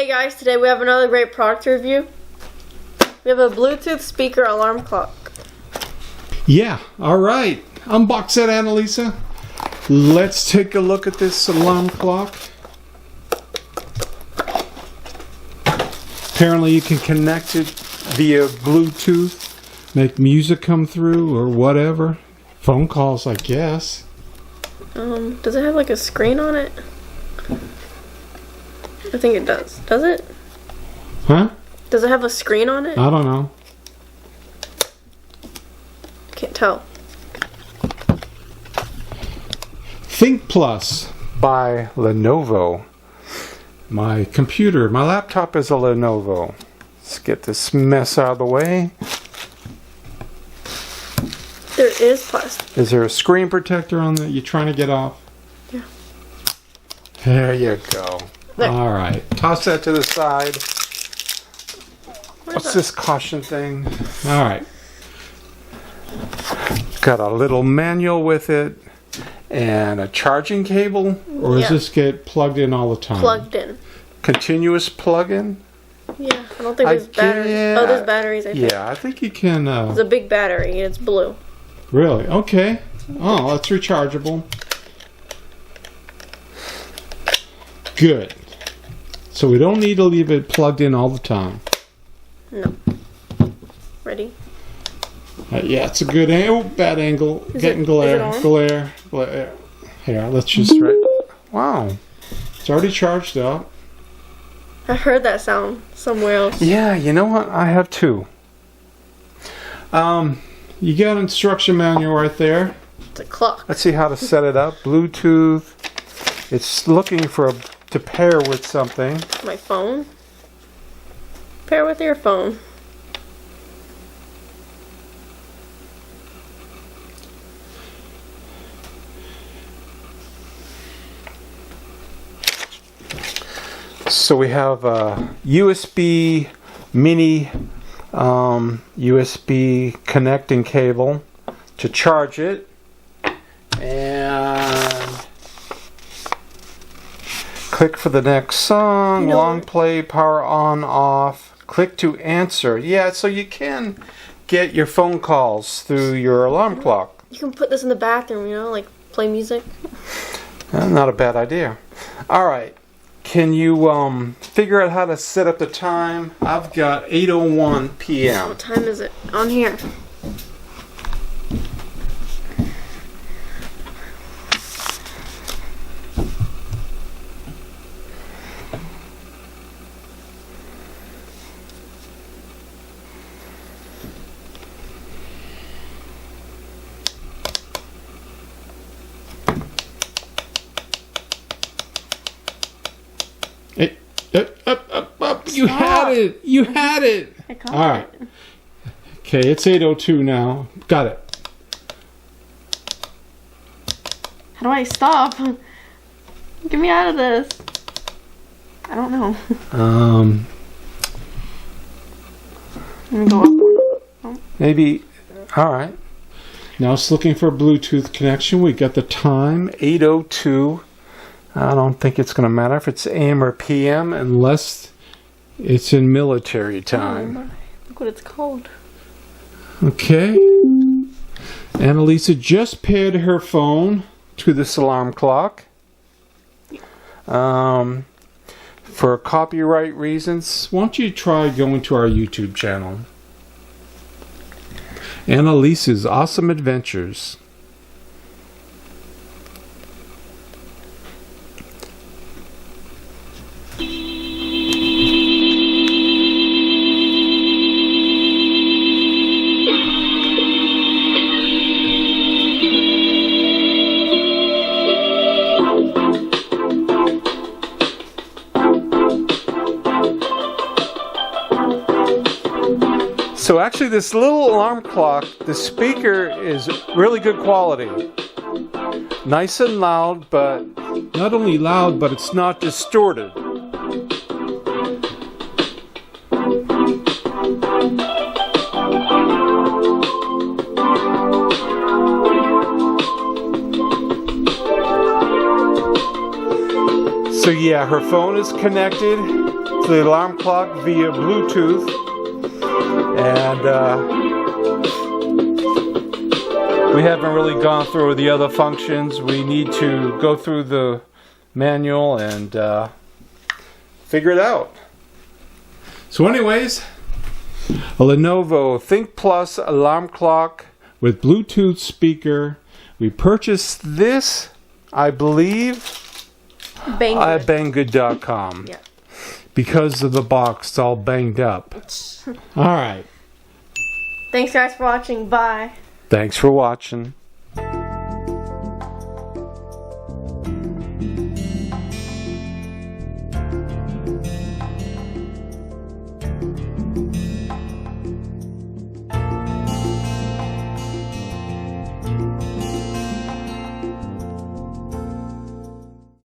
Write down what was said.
guys, today we have another great product review. We have a Bluetooth speaker alarm clock. Yeah, alright. Unbox it, Annalisa. Let's take a look at this alarm clock. Apparently you can connect it via Bluetooth, make music come through or whatever. Phone calls, I guess. Does it have like a screen on it? I think it does. Does it? Huh? Does it have a screen on it? I don't know. Can't tell. ThinkPlus by Lenovo. My laptop is a Lenovo. Let's get this mess out of the way. There is plastic. Is there a screen protector on that you're trying to get off? Yeah. There you go. There. All right. Toss that to the side. What's this caution thing? All right. Got a little manual with it and a charging cable. Or does this get plugged in all the time? Plugged in. Continuous plug-in? Yeah. I don't think there's batteries. Oh, there's batteries, I think. Yeah, I think you can... It's a big battery. It's blue. Really? Okay. Oh, that's rechargeable. Good. So we don't need to leave it plugged in all the time. No. Ready? Yeah, it's a good angle. Oh, bad angle. Getting glare. Glare. Here, let's just... Wow. It's already charged up. I heard that sound somewhere else. Yeah, you know what? I have too. You got an instruction manual right there. It's a clock. Let's see how to set it up. Bluetooth. It's looking to pair with something. My phone. Pair with your phone. So we have a USB mini USB connecting cable to charge it, and click for the next song, long play, power on, off, click to answer. Yeah, so you can get your phone calls through your alarm clock. You can put this in the bathroom, like play music. Not a bad idea. Alright. Can you figure out how to set up the time? I've got 8:01 p.m. What time is it? On here. Up. You had it. You had it. I caught All right. it. Okay, it's 8:02 now. Got it. How do I stop? Get me out of this. I don't know. Let me go up. Oh. Maybe. All right. Now it's looking for a Bluetooth connection. We got the time, 8:02. I don't think it's going to matter if it's AM or PM unless it's in military time. Look what it's called. Okay. Annalisa just paired her phone to this alarm clock. For copyright reasons, why don't you try going to our YouTube channel? Annalisa's Awesome Adventures. So actually this little alarm clock, the speaker is really good quality. Nice and loud, but not only loud, but it's not distorted. So yeah, her phone is connected to the alarm clock via Bluetooth, and we haven't really gone through the other functions. We need to go through the manual and figure it out. So anyways, a Lenovo ThinkPlus alarm clock with Bluetooth speaker. We purchased this, I believe, Banggood. at Banggood.com. Yeah. Because of the box, it's all banged up. All right. Thanks guys for watching. Bye. Thanks for watching.